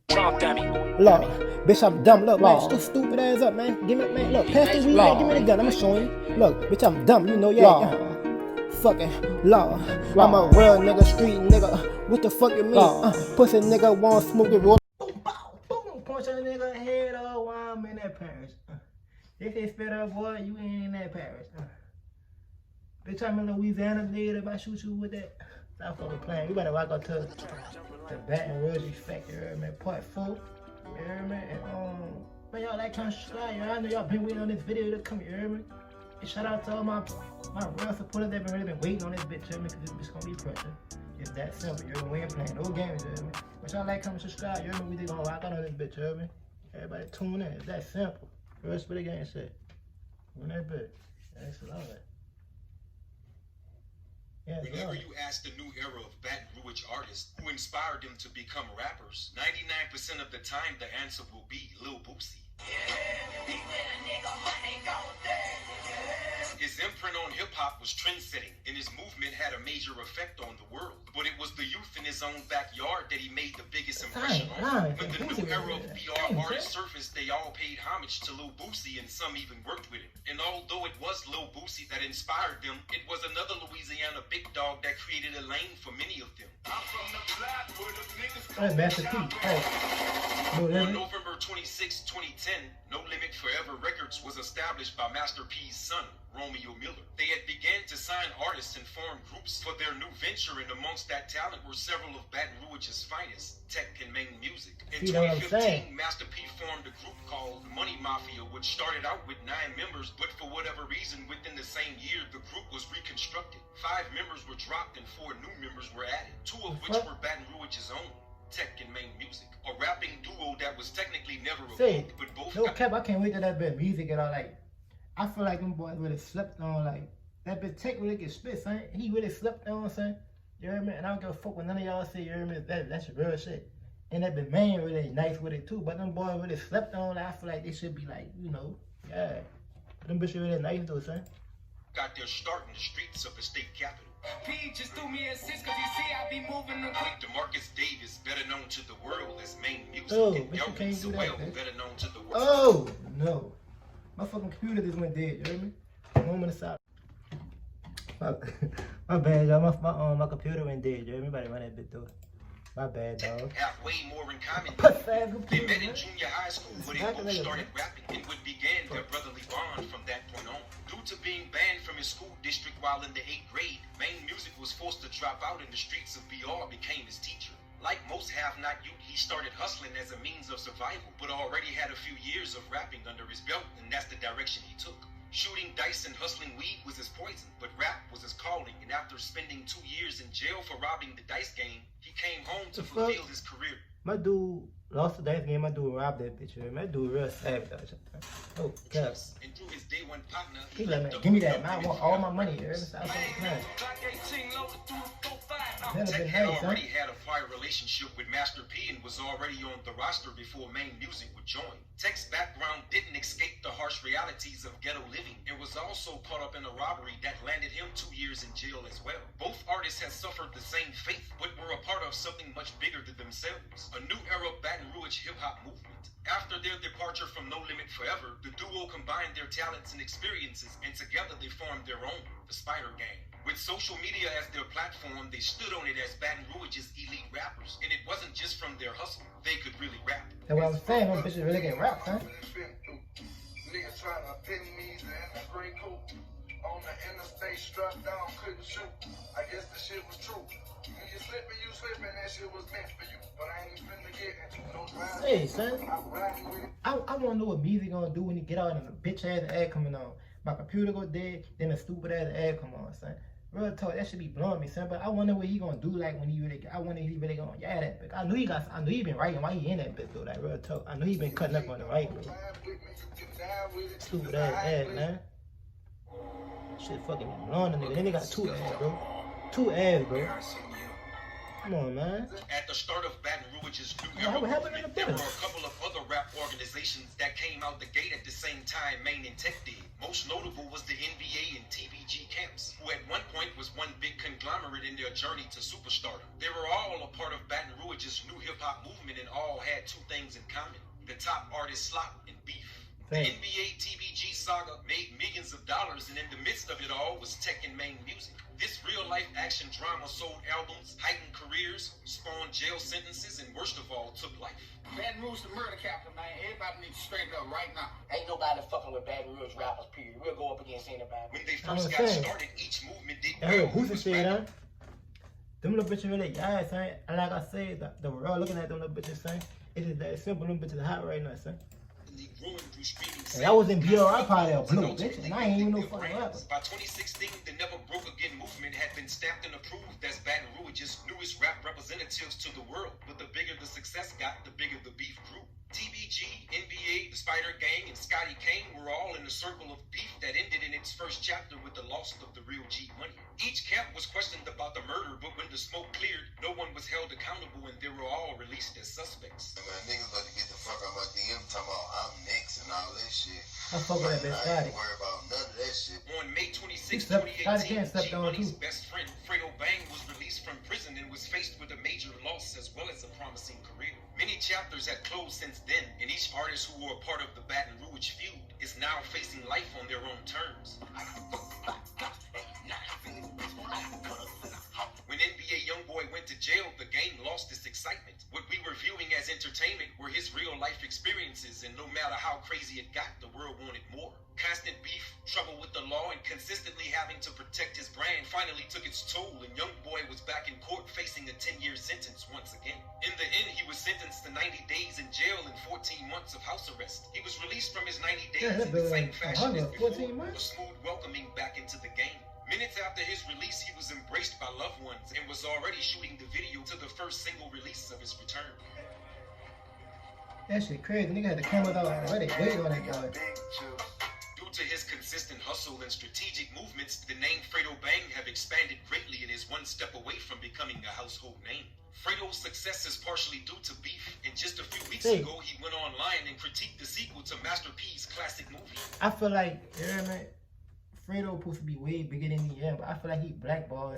Look, bitch, I'm dumb. Look, man, shut your stupid ass up, man. Give me, man, look, pass the weed, man. Give me the gun. I'ma show you. Look, bitch, I'm dumb. You know, yeah. Fucking law. I'm a real nigga, street nigga. What the fuck you mean? Pussy nigga want smoke it, roll. Boom, bow, boom. Punch a nigga head all while I'm in that parish. They say spit up, boy, you ain't in that parish. Bitch, I'm in Louisiana, nigga. If I shoot you with that, stop fucking playing. You better walk up to the Baton Rouge factor, man. Part 4. You hear me? And man, y'all like kind of slide. I know y'all been waiting on this video to come. You hear me? And shout out to all my real supporters that really been waiting on this bitch. You hear me? Cause this bitch gonna be pressure. It's that simple. You hear me? We ain't playing no games. You hear me? But y'all like, comment, subscribe. You hear me? We just gonna rock out on this bitch. You hear me? Everybody tune in. It's that simple. Real spit game shit. On that bitch. That's all that. Yeah, whenever you ask the new era of Baton Rouge artists who inspired them to become rappers, 99% of the time the answer will be Lil Boosie. His imprint on hip-hop was trend-setting, and his movement had a major effect on the world. But it was the youth in his own backyard that he made the biggest impression on. When the new era of PR artists surfaced, they all paid homage to Lil Boosie, and some even worked with him. And although it was Lil Boosie that inspired them, it was another Louisiana big dog that created a lane for many of them. I'm from the block where the niggas come on November 26, 2010, No Limit Forever Records was established by Master P's son, Romeo Miller. They had began to sign artists and form groups for their new venture, and amongst that talent were several of Baton Rouge's finest, tech and Maine music. In 2015, Master P formed a group called Money Mafia, which started out with 9 members, but for whatever reason, within the same year, the group was reconstructed. 5 members were dropped and 4 new members were added, 2 of which were Baton Rouge's own, tech and Maine music. A rapping duo that was technically never a group, but both no cap, I can't wait till that bit music and all. Like, I feel like them boys really slept on. Like, that bit tech really get spit, son. He really slept on, son. You hear me? And I don't give a fuck what none of y'all say. You hear me? That's real shit. And that bit Maine really nice with it too. But them boys really slept on. Like, I feel like they should be like, you know, yeah. Them bitches really nice though, son. Got their start in the streets of the state capital. P just threw me a assist cause you see I be moving them quick. DeMarcus Davis, better known to the world as Maine music. Oh, and but you can't do that, man. Better known to the world. Oh, no. My fucking computer just went dead, you hear me? Moment of silence. My bad, y'all. My computer went dead, you hear me? Everybody run that bit through. My bad, dog. Have way more in common. They met in junior high school where they both started rapping and would begin their brotherly bond from that point on. Due to being banned from his school district while in the 8th grade, Maine Music was forced to drop out and the streets of BR became his teacher. Like most have-not youth, he started hustling as a means of survival, but already had a few years of rapping under his belt, and that's the direction he took. Shooting dice and hustling weed was his poison, but rap was his calling, and after spending 2 years in jail for robbing the dice game, he came home to fulfill his career. My dude lost the dice game, my dude robbed that bitch. My dude real savage. Oh, God. And through his day one partner, he like, man, give me that, man. I want all my money here. Tech had already had a prior relationship with Master P and was already on the roster before Maine Music would join. Tech's background didn't escape the harsh realities of ghetto living and was also caught up in a robbery that landed him 2 years in jail as well. Both artists had suffered the same fate, but were a part of something much bigger than themselves, a new era of Baton Rouge hip-hop movement. After their departure from No Limit Forever, the duo combined their talents and experiences, and together they formed their own, the Spider Gang. With social media as their platform, they stood on it as Baton Rouge's elite rappers, and it wasn't just from their hustle, they could really rap. That's what I'm saying, them bitches really can rap, huh? Niggas trying to pin me in a gray coat. On the interstate, strapped down, couldn't shoot. I guess the shit was true. When you slipping, that shit was meant for you. But I ain't finna get into no drama. Hey, son. I wanna know what music gonna do when you get out and a bitch ass ad coming on. My computer go dead, then a stupid ass ad come on, son. Real talk, that should be blowing me, son. But I wonder what he gonna do, like when he really. I wonder if he really gonna that bitch. I knew he been writing while he in that bitch though. Like real talk, I knew he been cutting up on the right, bro. Stupid ass ad, man. Shit fucking blowing the nigga. Then they got 2 ads, bro. 2 ads, bro. Come on, man. At the start of Baton Rouge's new era, there were a couple of other rap organizations that came out the gate at the same time Maine and Tech did. Most notable was the NBA and TBG camps, who at one point was one big conglomerate in their journey to superstardom. They were all a part of Baton Rouge's new hip-hop movement and all had two things in common: the top artist slot and beef. The NBA TBG saga made millions of dollars, and in the midst of it all was Tech and Maine music. This real-life action drama sold albums, heightened careers, spawned jail sentences, and worst of all, took life. Baton Rouge the murder capital, man. Everybody needs to straighten up right now. Ain't nobody fucking with Baton Rouge rappers, period. We'll go up against anybody. When they first got started, each movement did well. Boosie said that. Them little bitches really, yeah, son. And like I said, the world looking at them little bitches, son. It is that simple. Them bitches hot right now, son. And I was in BRI party of blue, bitch, and I ain't even no fucking rapper. By 2016, the Never Broke Again movement had been stamped and approved as Baton Rouge's newest rap representatives to the world. But the bigger the success got, the bigger the beef grew. TBG, NBA, the Spider Gang, and Scotty Kane were all in a circle of beef that ended in its first chapter with the loss of the real G Money. Each camp was questioned about the murder, but when the smoke cleared, no one was held accountable and they were all released as suspects. Man, niggas about to get the fuck out my DM talking about I'm next and all that shit. I fuck with that bitch Scotty. I ain't worried about none of that shit. On May 26, 2018, G Money's best friend, Fredo Bang, was released from prison and was faced with a major loss as well as a promising career. Many chapters had closed since then, and each artist who were a part of the Baton Rouge feud is now facing life on their own terms. When NBA Youngboy went to jail, the game lost its excitement. What we were viewing as entertainment were his real-life experiences, and no matter how crazy it got, the world wanted more. Constant beef, trouble with the law, and consistently having to protect his brand finally took its toll, and Youngboy was back in court facing a 10-year sentence once again. In the end, he was sentenced to 90 days in jail and 14 months of house arrest. He was released from his 90 days in the same fashion as before, a smooth welcoming back into the game. Minutes after his release, he was embraced by loved ones and was already shooting the video to the first single release of his return. That shit crazy. Nigga had the cameras out already. Waiting on that guy. Due to his consistent hustle and strategic movements, the name Fredo Bang have expanded greatly and is one step away from becoming a household name. Fredo's success is partially due to beef, and just a few weeks ago, he went online and critiqued the sequel to Master P's classic movie. I feel like, yeah, man, Fredo supposed to be way bigger than he is, but I feel like he blackballed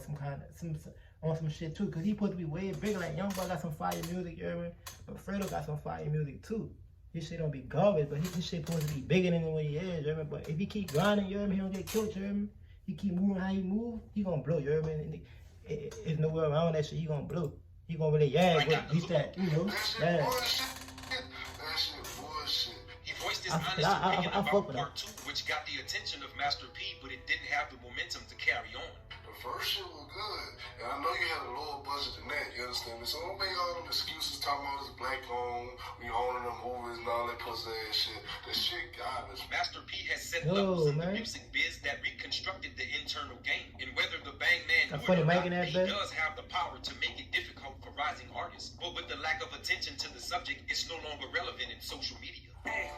on some shit too, cause he supposed to be way bigger. Like Youngboy got some fire music, you know what I mean? But Fredo got some fire music too. His shit don't be garbage, but his shit supposed to be bigger than what he is, you know what I mean? But if he keep grinding, you know what I mean, he don't get killed, you know what I mean? He keep moving how he move, he gonna blow, you know what I mean? There's nowhere around that shit, he gonna blow. He gonna really he's that, you know, yeah. He voiced his honest opinion about part 2, which got the attention of Master P, but it didn't have the momentum to carry on. The first shit was good, and I know you had a lower budget than that, you understand me? So don't make all them excuses talking about this black home, we owning them movies and all that pussy ass shit. That shit garbage. Master P has set levels in the music biz that reconstructed the internal game, and whether the Bang Man knew it or not, he does have the power to make it difficult for rising artists. But with the lack of attention to the subject, it's no longer relevant in social media. Hey,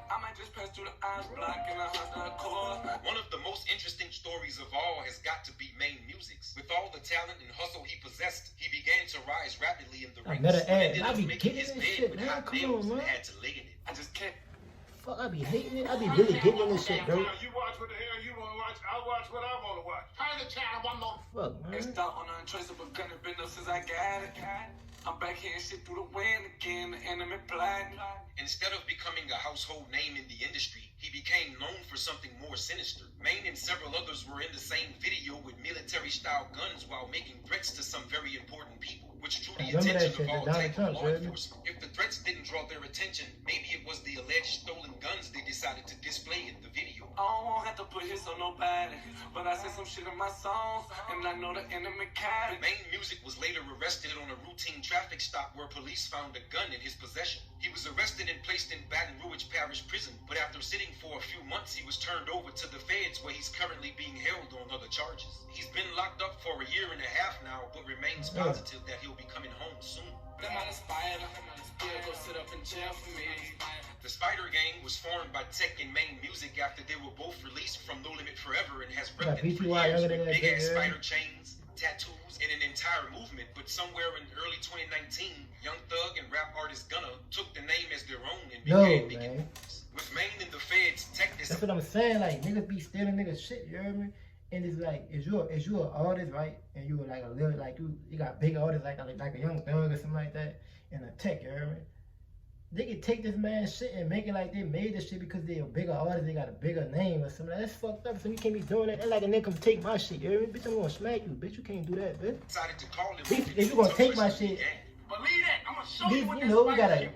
I might just pass through the ice block and I heard the chord. One of the most interesting stories of all has got to be Maine Music's. With all the talent and hustle he possessed, he began to rise rapidly in the ranks. I be getting this shit, man. Come on, man. Had to lay in it. I just can't. Fuck, I be hating it. I be really getting in this shit, bro. You watch what the hell you want to watch. I watch what I want to watch. Turn the channel one more. Fuck, man. It's done on untraceable gun. It's been up since I got it. I'm back here and shit through the wind again. The enemy blind. Instead of becoming a household name in the industry, he became known for something more sinister. Maine and several others were in the same video with military-style guns while making threats to some very important people, which drew the attention of all types of law enforcement. If the threats didn't draw their attention, maybe it was the alleged stolen guns they decided to display in the video. I don't have to put hits on nobody, but I said some shit in my songs, and I know the enemy carried. Maine Music was later arrested on a routine traffic stop where police found a gun in his possession. He was arrested and placed in Baton Rouge Parish Prison, but after sitting for a few months, he was turned over to the feds where he's currently being held on other charges. He's been locked up for a year and a half now, but remains positive that he'll be coming home soon. Them out of Spider, go sit up in jail for me. The Spider Gang was formed by Tech and Maine Music after they were both released from No Limit Forever and has repped it for years with big-ass spider chains, tattoos, and an entire movement. But somewhere in early 2019, Young Thug and rap artist Gunna took the name as their own and began making moves. With Maine and the feds, Tech is what I'm saying. Like niggas be stealing niggas shit. You hear me? And it's like, is you an artist, right? And you were like a little, like you got big artists like a Young Thug or something like that, and a tech. You hear me? They can take this man's shit and make it like they made this shit because they're a bigger artist, they got a bigger name or something. That's fucked up. So you can't be doing that. And like a nigga come take my shit, you hear me? Bitch, I'm gonna smack you, bitch. You can't do that, bitch. Decided to call him Bitch, if you gonna take my shit, Believe that. I'm gonna show you what you know, we gotta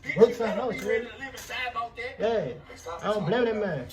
this work something out, you ready to live and die about that. yeah. I don't blame that man.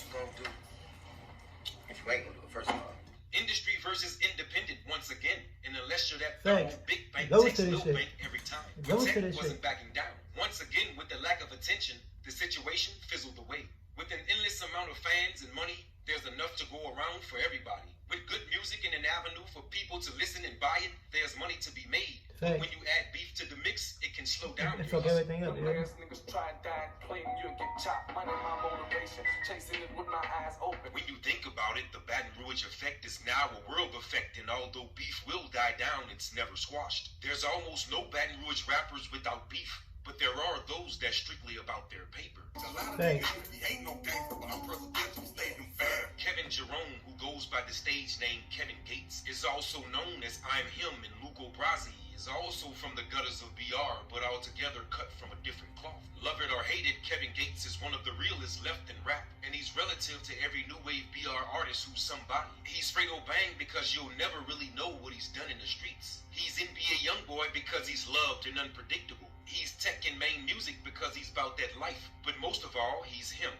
If you ain't gonna do it, first of all. Industry versus independent once again. And unless you're that Thanks. big bank Goes takes to this no shit. bank every time. Goes to Tech this wasn't shit. backing down. Once again, with the lack of attention, the situation fizzled away. With an endless amount of fans and money, there's enough to go around for everybody. With good music and an avenue for people to listen and buy it, there's money to be made. But when you add beef to the mix, it can slow down It your fuck hustle. everything up, Them yeah. ass niggas try and die plain, you'll get chopped. Money my motivation, chasing it with my eyes open. When you think about it, the Baton Rouge effect is now a world effect, and although beef will die down, it's never squashed. There's almost no Baton Rouge rappers without beef, but there are those that's strictly about their paper. Thanks. Kevin Jerome, who goes by the stage name Kevin Gates, is also known as I'm Him, and Lugo Brasi is also from the gutters of BR, but altogether cut from a different cloth. Love it or hate it, Kevin Gates is one of the realest left in rap, and he's relative to every new wave BR artist who's somebody. He's Fredo Bang because you'll never really know what he's done in the streets. He's NBA Youngboy because he's loved and unpredictable. He's tech and Maine music because he's about that life, but most of all, he's him.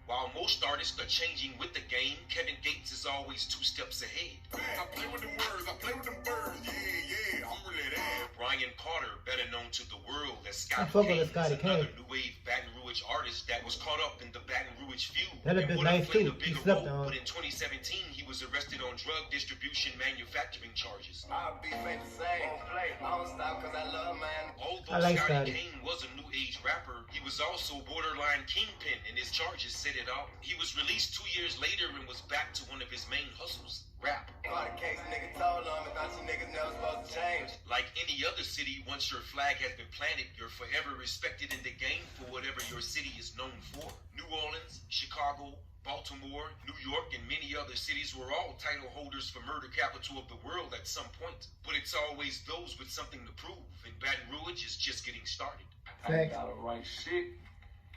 While most artists are changing with the game, Kevin Gates is always 2 steps ahead. I play with them words, I play with them birds. Yeah, I'm really there. Brian Carter, better known to the world as I Scott fuck Kane, with Scotty is another Kane. new wave Baton Rouge artist that was caught up in the Baton Rouge feud. That a and bit would have nice played too. a He bigger slept role, on. but in 2017 he was arrested on drug distribution manufacturing charges. I'll be made the same. I don't stop cause I love man. Although I like Scotty Scotty. Kane was a new age rapper, he was also borderline kingpin, and his charges said it all. He was released 2 years later and was back to one of his main hustles, rap. Caught a case, nigga told on me, thought you niggas never supposed to change. Like any other city, once your flag has been planted, you're forever respected in the game for whatever your city is known for. New Orleans, Chicago, Baltimore, New York, and many other cities were all title holders for murder capital of the world at some point. But it's always those with something to prove, and Baton Rouge is just getting started. I gotta write shit,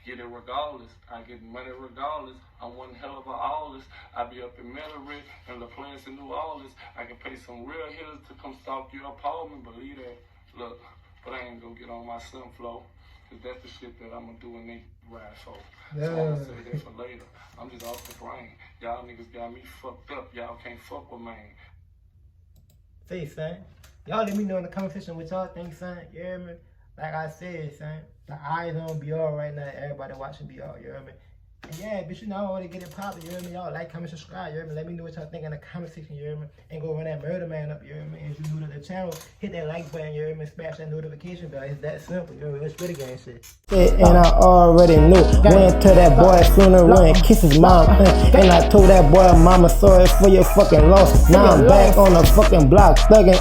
get it regardless. I get money regardless. I'm one hell of a artist. I be up in Metairie and the place in New Orleans. I can pay some real hitters to come stalk your apartment, believe that. Look, but I ain't gonna get on my sun flow, cause that's the shit that I'm gonna do when they ride for. So I'm gonna say that for later. I'm just off the brain. Y'all niggas got me fucked up. Y'all can't fuck with Maine. Say, son. Y'all let me know in the comment section what y'all think, son. You hear me? Like I said, son, the eyes on BR right now. Everybody watching BR, you hear me? And yeah, bitch, you know, I want to get it poppin', you hear me? Y'all like, comment, subscribe, you hear me? Let me know what y'all think in the comment section, you hear me? And go run that murder man up, you hear me? If you new to the channel, hit that like button, you hear me? Smash that notification bell. It's that simple, you hear me? It's really gang shit. And I already knew. Went to that boy's funeral and kissed his mom. And I told that boy, mama, sorry for your fucking loss. Now I'm back on the fucking block, thugging.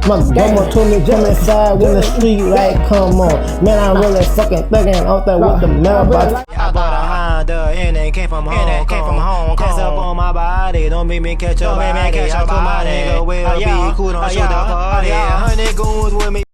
My grandma told me jump inside when the street light come on. Man, I'm really fucking thugging out there with the mailbox. I bought a Honda and it came from Hong Kong. Test up on my body, don't make me catch a body. I told my nigga we'll be cool, don't shoot the party. 100 goons with me.